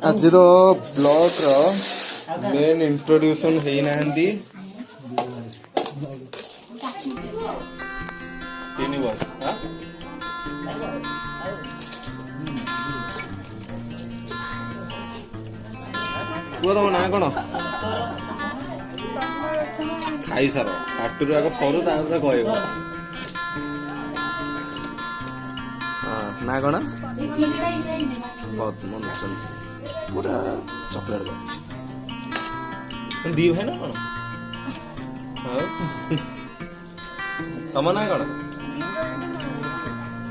ଆଜିର ବ୍ଲଗ୍ର ମେନ୍ ଇଣ୍ଟ୍ରୋଡ୍ୟୁସନ୍ ହେଇନାହାନ୍ତି ତିନି ବର୍ଷ। କୁହ ତମ ନାଁ କ'ଣ? ଖାଇସାର ପାଟିରୁ ଆଗ ସରୁ ତାପରେ କହିବ। ନା କ'ଣ? ପଦ୍ମ ନଚନ୍ତି ପୁରା ଚକୋଲେଟ୍ ଦି ଭାଇ ନା କ'ଣ? ଆଉ ତମ ନାଁ କ'ଣ?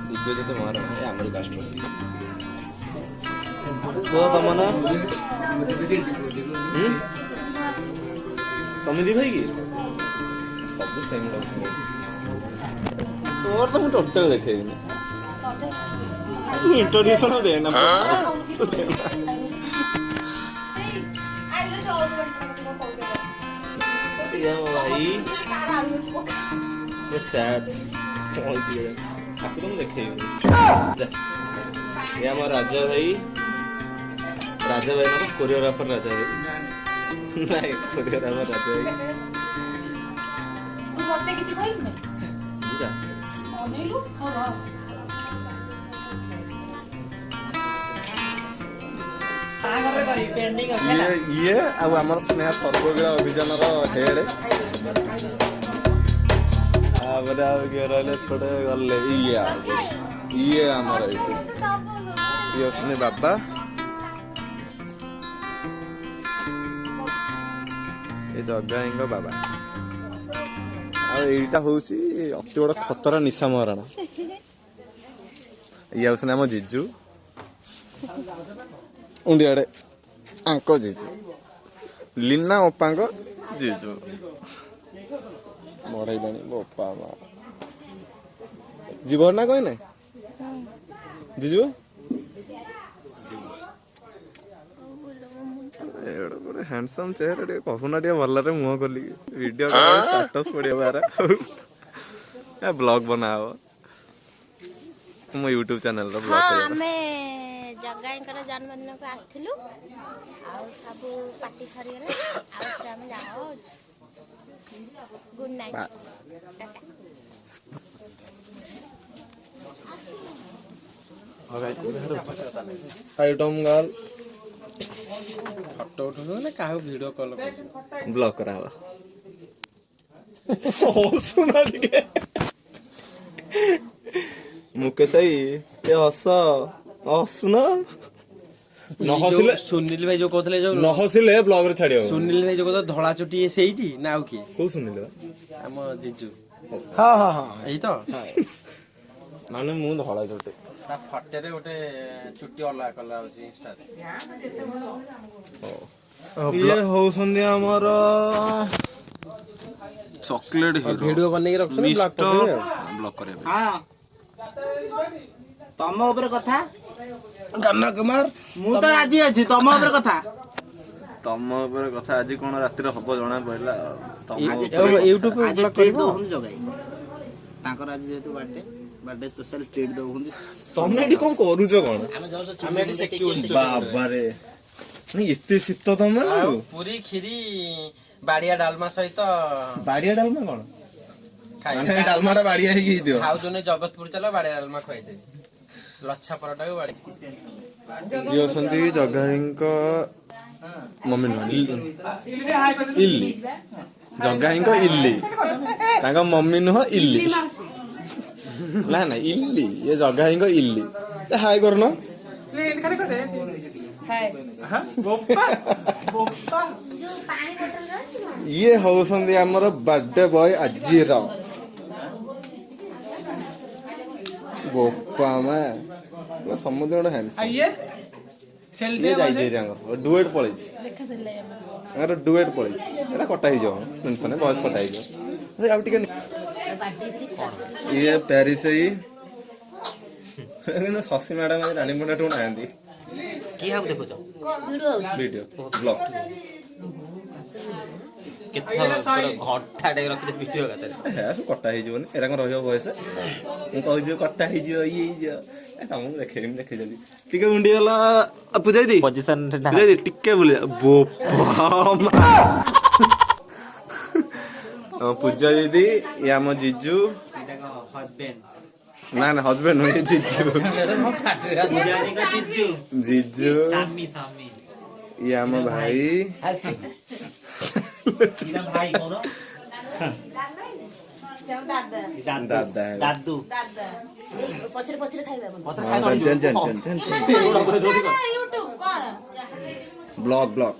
ଦିବ୍ୟଜ୍ୟୋତି ମହାରଣା ଏ ଆମରି କାଷ୍ଟର। କୁହ ତମ ନାଁ? ତମେ ଦି ଭାଇ କି? ସବୁ ସେମ୍ ଲାଗୁଛି। ତୋର ତ ମୁଁ ଟୋଟାଲ ଦେଖେଇବିନି। ତୁ ଇଣ୍ଟ୍ରୋଡ୍ୟୁସନ୍ ଦେନା। ଭାଇ ସ୍ୟାଡ୍ ତାକୁ ତ ମୁଁ ଦେଖେଇବିନି। ଆମ ରାଜା ଭାଇ ନା କୋରିଓଗ୍ରାଫର ରାଜା ଭାଇ ନାଇଁ କୋରିଓଗ୍ରାଫର ରାଜା ଭାଇ। ଇଏ ଆଉ ଆମର ସ୍ନେହା ସର୍ବଗିଳ ଅଭିଯାନର ହେଡ୍। ତାପରେ ଆଉ କିଏ ରହିଲେ ଏପଟେ ଗଲେ ଇଏ ଆମର ଏଇଠି ଇଏ ଅଛନ୍ତି ବାବା। ଏ ଜଗାଇଙ୍କ ବାବା। ଆଉ ଏଇଟା ହଉଛି ଅତି ବଡ଼ ଖତରା ନିଶା ମହାରଣା। ଇଏ ହଉଛନ୍ତି ଆମ ଜିଜୁ ଉଣ୍ଡିଆଡ଼େ ଆଙ୍କ ଜିଜୁ ଲିନା ଅପାଙ୍କ ଜିଜୁ ମଡ଼େଇଲାଣି ବୋପା ମା ଯିବ ନା କହିନେ ଜିଜୁ ଗୋଟେ ହ୍ୟାଣ୍ଡସମ୍ ଚେହେରା ଟିକେ କହୁନା ଟିକେ ଭଲରେ ମୁହଁ ଖୋଲିକି ଭିଡ଼ିଓ ଷ୍ଟାଟସ୍ ପଡ଼ିବ ବାର ବ୍ଲଗ୍ ବନା ହବ ମୋ ୟୁଟ୍ୟୁବ୍ ଚ୍ୟାନେଲର ବ୍ଲଗ୍ ଆମେ ଜଗାଙ୍କର ଜନ୍ମଦିନକୁ ଆସିଥିଲୁ ଆଉ ସବୁ ପାର୍ଟି ସରିଗଲା ଆଉ ଆମେ ଯାଉ good night item girl photo ଉଠଉଛୁ ନା କାହାକୁ ଭିଡ଼ିଓ କଲ୍ ବ୍ଲଗ୍ କରାହବ। ଶୁଣା ଟିକେ ମୁକେଶ ଭାଇ ଏ ହସୁନ ନ ହସିଲେ ସୁନିଲ ଭାଇ ଯୋଉ କହୁଥିଲେ ଯୋଉ ନ ହସିଲେ ବ୍ଲଗରେ ଛାଡ଼ିବ। ସୁନିଲ ଭାଇ ଯୋଉ କହୁଥିଲେ ଧଳା ଚୁଟି ସେଇଠି ନା ଆଉ କିଏ? କୋଉ ସୁନିଲ? ଆମ ଜିଜୁ। ହଁ ଏଇ ତ ମାନେ ମୁଁ ଧଳା ଚୁଟି ତା ଫଟୋରେ ଗୋଟେ ଚୁଟି ଅଲଗା କଲର ହଉଛି ଇନଷ୍ଟାରେ। ଇଏ ହଉଛନ୍ତି ଆମର ଚକୋଲେଟ୍ ହିରୋ। ଭିଡ଼ିଓ ବନେଇକି ରଖୁଛନ୍ତି ବ୍ଲଗ୍ କରିବା। ତମ ଉପରେ କଥା ଗାନା କୁମାର ମୁଁ ତ ରାଜି ଅଛି ତମ ଉପରେ କଥା ତମ ଉପରେ କଥା ଆଜି କଣ ରାତିରେ ହବ ଜଣା ପଡ଼ିଲା। ୟୁଟ୍ୟୁବ ଜଗାଇ ତାଙ୍କର ଆଜି ଯେହେତୁ ବାର୍ଥଡେ ସ୍ପେଶାଲ ଟ୍ରିଟ୍ ଦଉଛନ୍ତି। ତମେ ଏଠି କଣ କରୁଛ କଣ? ଆମେ ଏଠି ସିକ୍ୟୁରିଟି ବାବାରେ ଏତେ ଶୀତ ତମେ ପୁରୀ କ୍ଷୀରି ବାଡ଼ିଆ ଡାଲମା ସହିତ ବାଡ଼ିଆ ଡାଲମା କଣ? ଡାଲମାଟା ବାଡ଼ିଆ ହେଇକି ହେଇଥିବ। ଖାଉଛନ୍ତି ଜଗତପୁର ଚାଲ ବାଡ଼ିଆ ଡାଲମା ଖୁଆଇଦେବି ଲଛା ପରଟାକୁ ବାଡ଼ି। ଇଏ ଅଛନ୍ତି ଜଗାଇଙ୍କ ମମି ନୁହଁ ଇଲ୍ଲି ଜଗାଇଙ୍କ ଇଲ୍ଲି ତାଙ୍କ ମମି ନୁହଁ ଇଲ୍ଲି ନା ନା ଇଲ୍ଲି ଇଏ ଜଗାଇଙ୍କ ଇଲ୍ଲି ହାଇ କରୁନ। ଇଏ ହଉଛନ୍ତି ଆମର ବାର୍ଥଡେ ବୟ ଆଜିର ବୋପା ମା ସମୁଦ୍ର ଗୋଟେ ହ୍ୟାଣ୍ଡସମ୍ ଯାଇଛି ଡୁଏଟ୍ ପଳେଇଛି ଆମର ଡୁଏଟ୍ ପଳେଇଛି ଏଇଟା କଟା ହେଇଯିବ ଟେନସନ୍ ବୟସ କଟା ହେଇଯିବ ଆଉ ଟିକେ ଇଏ ପ୍ୟାରିସ୍ କିନ୍ତୁ ଶଶୀ ମ୍ୟାଡ଼ାମ ରାଣୀମୁଣ୍ଡାଠୁ ନାହାନ୍ତି। ଭିଡ଼ିଓ ବ୍ଲଗ୍ ଘଣ୍ଟାଟେ ରଖିଲେ ଭିଡ଼ିଓ କଟା ହେଇଯିବନି ଏରା କଣ ରହିବ ବୟସ ମୁଁ କହିଛି କଟା ହେଇଯିବ ଇଏ ହେଇଯିବ ତମକୁ ଦେଖେଇବି ଦେଖେଇଦେଲି ଟିକେ ମୁଣ୍ଡି ଗଲା ପୂଜା ଦିଦି ପୋଜିସନ ପୂଜା ଦିଦି ଟିକେ ବୁଲି ପୂଜା ଦିଦି ଇଏ ଆମ ଜିଜୁ ନା ନା ହଜବେଣ୍ଡ ନୁହେଁ ଜିଜୁ ଜିଜୁ ଇଏ ଆମ ଭାଇ ଦାଦା ଦାଦୁ ପଛରେ ପଛରେ ଖାଇବା ବ୍ଲଗ ବ୍ଲଗ